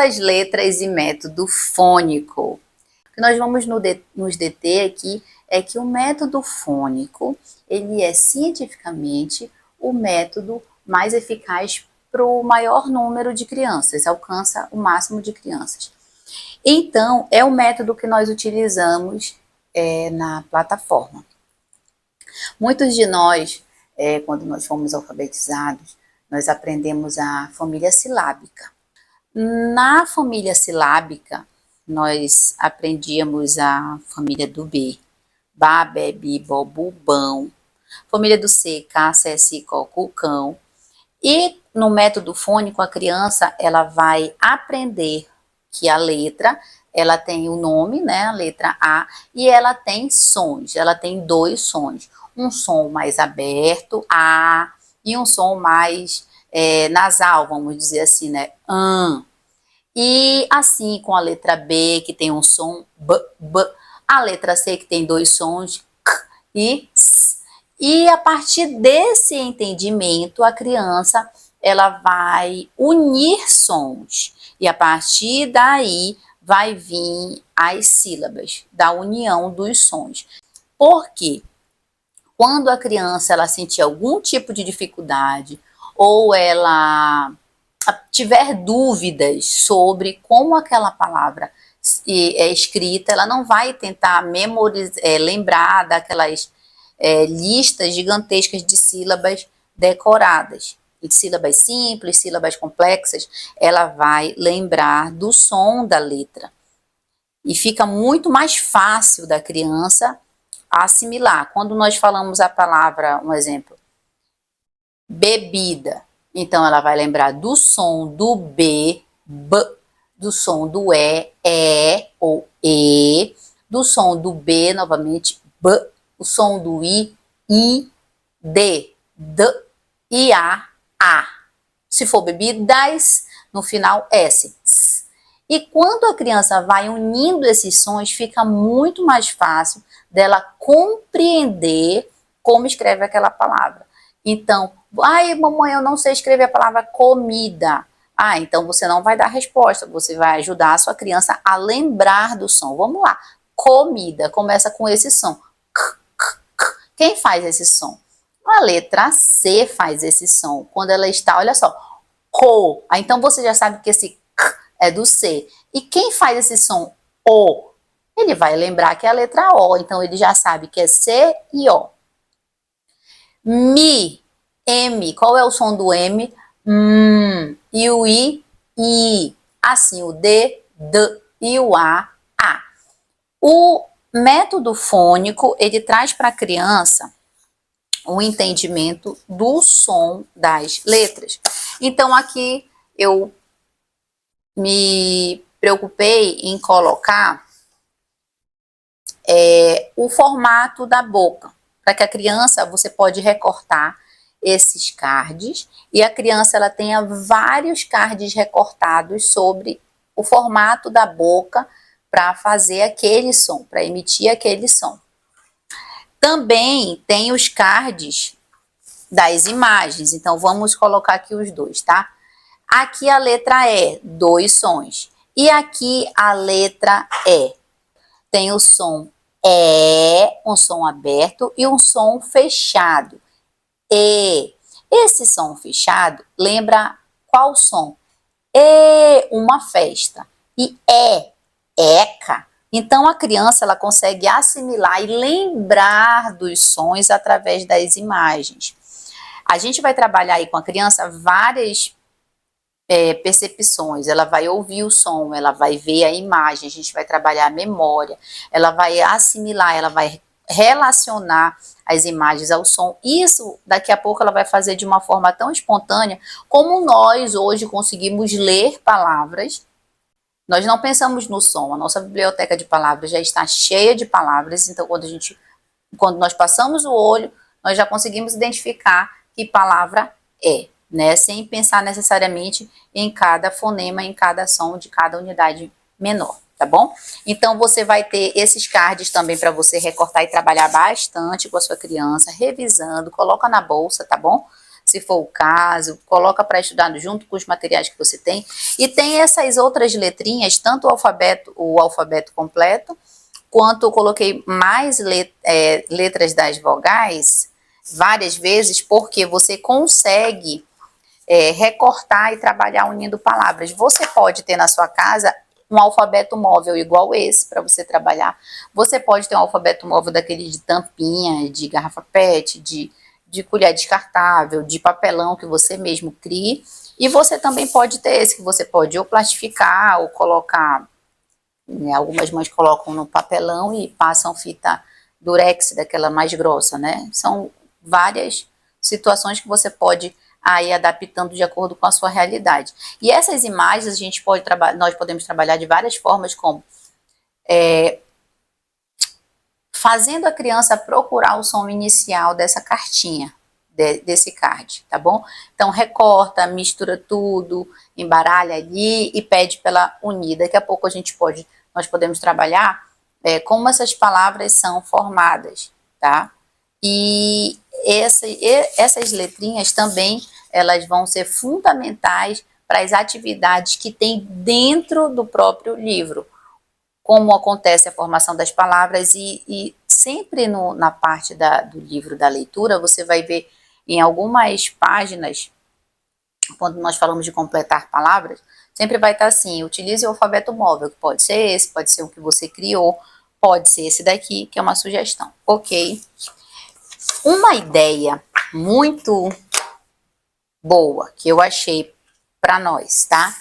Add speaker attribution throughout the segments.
Speaker 1: das letras e método fônico. O que nós vamos nos deter aqui é que o método fônico, ele é cientificamente o método mais eficaz para o maior número de crianças, alcança o máximo de crianças. Então, é o método que nós utilizamos na plataforma. Muitos de nós, quando nós fomos alfabetizados, nós aprendemos a família silábica. Na família silábica, nós aprendíamos a família do B. Ba, be, bi, bo, bu, bão. Família do C, K, C, Si, Co, Cu, Cão. E no método fônico, a criança ela vai aprender que a letra, ela tem o nome, né, a letra A, e ela tem sons, ela tem 2 sons. Um som mais aberto, A, e um som mais nasal, vamos dizer assim, né, E assim com a letra B, que tem um som B, B, a letra C, que tem 2 sons, K e S. E a partir desse entendimento, a criança ela vai unir sons. E a partir daí vai vir as sílabas da união dos sons. Por quê? Quando a criança ela sentir algum tipo de dificuldade ou ela tiver dúvidas sobre como aquela palavra é escrita, ela não vai tentar memorizar, lembrar daquelas listas gigantescas de sílabas decoradas, de sílabas simples, sílabas complexas, ela vai lembrar do som da letra. E fica muito mais fácil da criança assimilar. Quando nós falamos a palavra, um exemplo, bebida, então ela vai lembrar do som do B, B, do som do E ou E, do som do B, novamente, B, o som do I, D, e A. Se for bebidas, no final, S. E quando a criança vai unindo esses sons, fica muito mais fácil dela compreender como escreve aquela palavra. Então, ai, mamãe, eu não sei escrever a palavra comida. Ah, então você não vai dar resposta, você vai ajudar a sua criança a lembrar do som. Vamos lá, comida, começa com esse som. Quem faz esse som? A letra C faz esse som. Quando ela está, olha só, co. Então você já sabe que esse K é do C. E quem faz esse som O? Ele vai lembrar que é a letra O. Então ele já sabe que é C e O. Mi, M. Qual é o som do M? E o I, assim o D, e o A. O método fônico, ele traz para a criança o entendimento do som das letras. Então aqui eu me preocupei em colocar o formato da boca, para que a criança, você pode recortar esses cards e a criança ela tenha vários cards recortados sobre o formato da boca para fazer aquele som, para emitir aquele som. Também tem os cards das imagens, então vamos colocar aqui os dois, tá? Aqui a letra E, 2 sons. E aqui a letra E. Tem o som E, um som aberto e um som fechado. E. Esse som fechado lembra qual som? E, uma festa. E eca. Então a criança ela consegue assimilar e lembrar dos sons através das imagens. A gente vai trabalhar aí com a criança várias percepções. Ela vai ouvir o som, ela vai ver a imagem, a gente vai trabalhar a memória, ela vai assimilar, ela vai relacionar as imagens ao som. Isso daqui a pouco ela vai fazer de uma forma tão espontânea como nós hoje conseguimos ler palavras. Nós não pensamos no som, a nossa biblioteca de palavras já está cheia de palavras, então quando nós passamos o olho, nós já conseguimos identificar que palavra é, né? Sem pensar necessariamente em cada fonema, em cada som de cada unidade menor, tá bom? Então você vai ter esses cards também para você recortar e trabalhar bastante com a sua criança, revisando, coloca na bolsa, tá bom? se for o caso, coloca para estudar junto com os materiais que você tem. E tem essas outras letrinhas, tanto o alfabeto completo, quanto eu coloquei mais letras das vogais, várias vezes, porque você consegue recortar e trabalhar unindo palavras. Você pode ter na sua casa um alfabeto móvel igual esse para você trabalhar. Você pode ter um alfabeto móvel daquele de tampinha, de garrafa PET, de colher descartável, de papelão que você mesmo crie. E você também pode ter esse que você pode ou plastificar ou colocar, né, algumas mães colocam no papelão e passam fita durex, daquela mais grossa, né? São várias situações que você pode aí adaptando de acordo com a sua realidade. E essas imagens nós podemos trabalhar de várias formas, como fazendo a criança procurar o som inicial dessa cartinha, desse card, tá bom? Então recorta, mistura tudo, embaralha ali e pede pela unir. Daqui a pouco nós podemos trabalhar como essas palavras são formadas, tá? E essas letrinhas também, elas vão ser fundamentais para as atividades que tem dentro do próprio livro, como acontece a formação das palavras e sempre na parte do livro da leitura, você vai ver em algumas páginas, quando nós falamos de completar palavras, sempre vai estar assim, utilize o alfabeto móvel, que pode ser esse, pode ser o que você criou, pode ser esse daqui, que é uma sugestão, ok? Uma ideia muito boa que eu achei para nós, tá?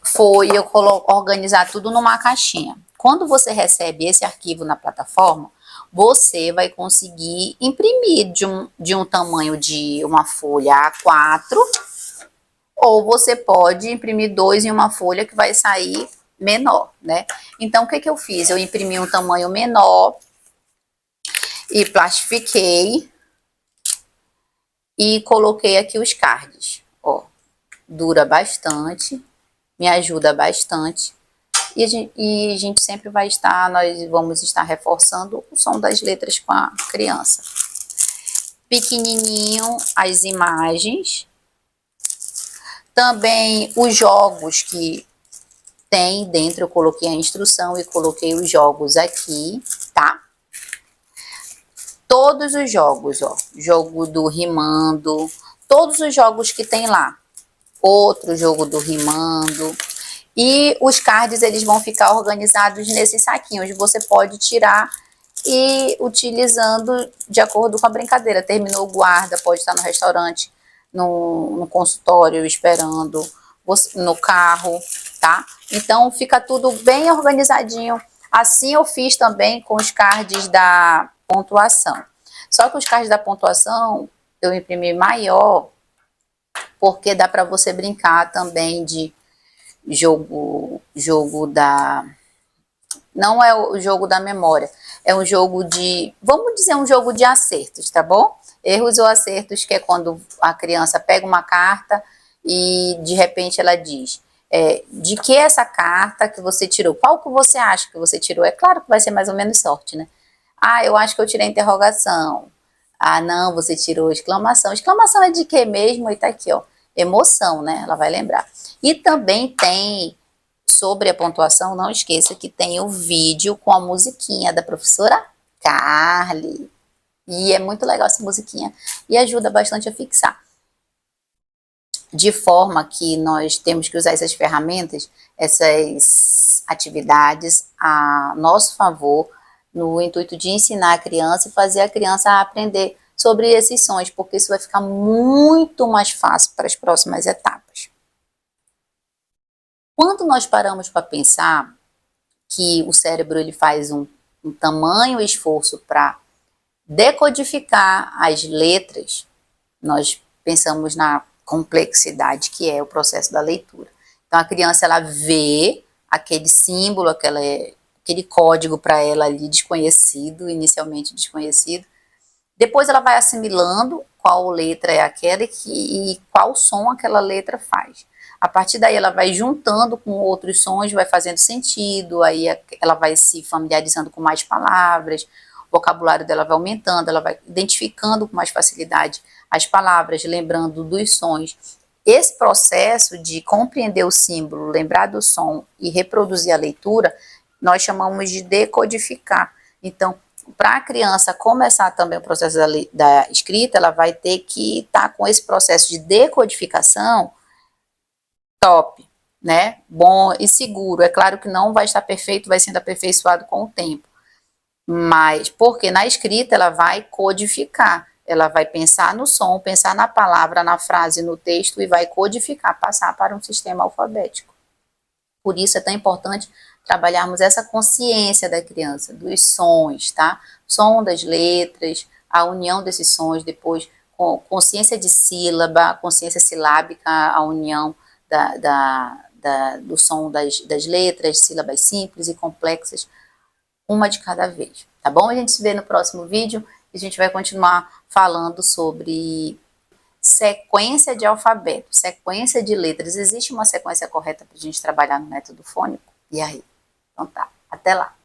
Speaker 1: Foi eu organizar tudo numa caixinha. Quando você recebe esse arquivo na plataforma, você vai conseguir imprimir de um tamanho de uma folha A4, ou você pode imprimir 2 em uma folha que vai sair menor, né? Então, o que que eu fiz? Eu imprimi um tamanho menor e plastifiquei e coloquei aqui os cards. Ó, dura bastante, me ajuda bastante. E a gente sempre nós vamos estar reforçando o som das letras com a criança. Pequenininho as imagens. Também os jogos que tem dentro, eu coloquei a instrução e coloquei os jogos aqui, tá? Todos os jogos, ó, jogo do rimando, todos os jogos que tem lá. Outro jogo do rimando. E os cards, eles vão ficar organizados nesses saquinhos. Você pode tirar e utilizando de acordo com a brincadeira. Terminou, guarda, pode estar no restaurante, no consultório esperando, no carro, tá? Então fica tudo bem organizadinho. Assim eu fiz também com os cards da pontuação. Só que os cards da pontuação eu imprimi maior, porque dá para você brincar também de jogo da... Não é o jogo da memória, é um jogo vamos dizer, um jogo de acertos, tá bom? Erros ou acertos, que é quando a criança pega uma carta e de repente ela diz, de que essa carta que você tirou? Qual que você acha que você tirou? É claro que vai ser mais ou menos sorte, né? Ah, eu acho que eu tirei interrogação. Ah, não, você tirou exclamação. Exclamação é de quê mesmo? E tá aqui, ó. Emoção, né? Ela vai lembrar. E também tem, sobre a pontuação, não esqueça que tem o vídeo com a musiquinha da professora Carly. E é muito legal essa musiquinha. E ajuda bastante a fixar. De forma que nós temos que usar essas ferramentas, essas atividades a nosso favor, no intuito de ensinar a criança e fazer a criança aprender sobre esses sons, porque isso vai ficar muito mais fácil para as próximas etapas. Quando nós paramos para pensar que o cérebro ele faz um tamanho esforço para decodificar as letras, nós pensamos na complexidade que é o processo da leitura. Então a criança ela vê aquele símbolo, aquele código para ela ali desconhecido, inicialmente desconhecido. Depois ela vai assimilando qual letra é aquela e qual som aquela letra faz. A partir daí ela vai juntando com outros sons, vai fazendo sentido, aí ela vai se familiarizando com mais palavras, vocabulário dela vai aumentando, ela vai identificando com mais facilidade as palavras, lembrando dos sons. Esse processo de compreender o símbolo, lembrar do som e reproduzir a leitura, nós chamamos de decodificar. Então, para a criança começar também o processo da escrita, ela vai ter que estar com esse processo de decodificação top, né? Bom e seguro. É claro que não vai estar perfeito, vai sendo aperfeiçoado com o tempo. Mas, porque na escrita ela vai codificar, ela vai pensar no som, pensar na palavra, na frase, no texto e vai codificar, passar para um sistema alfabético. Por isso é tão importante trabalharmos essa consciência da criança, dos sons, tá? Som das letras, a união desses sons, depois consciência de sílaba, consciência silábica, a união do som das letras, sílabas simples e complexas, uma de cada vez, tá bom? A gente se vê no próximo vídeo e a gente vai continuar falando sobre sequência de alfabeto, sequência de letras. Existe uma sequência correta para a gente trabalhar no método fônico? E aí? Então tá, até lá!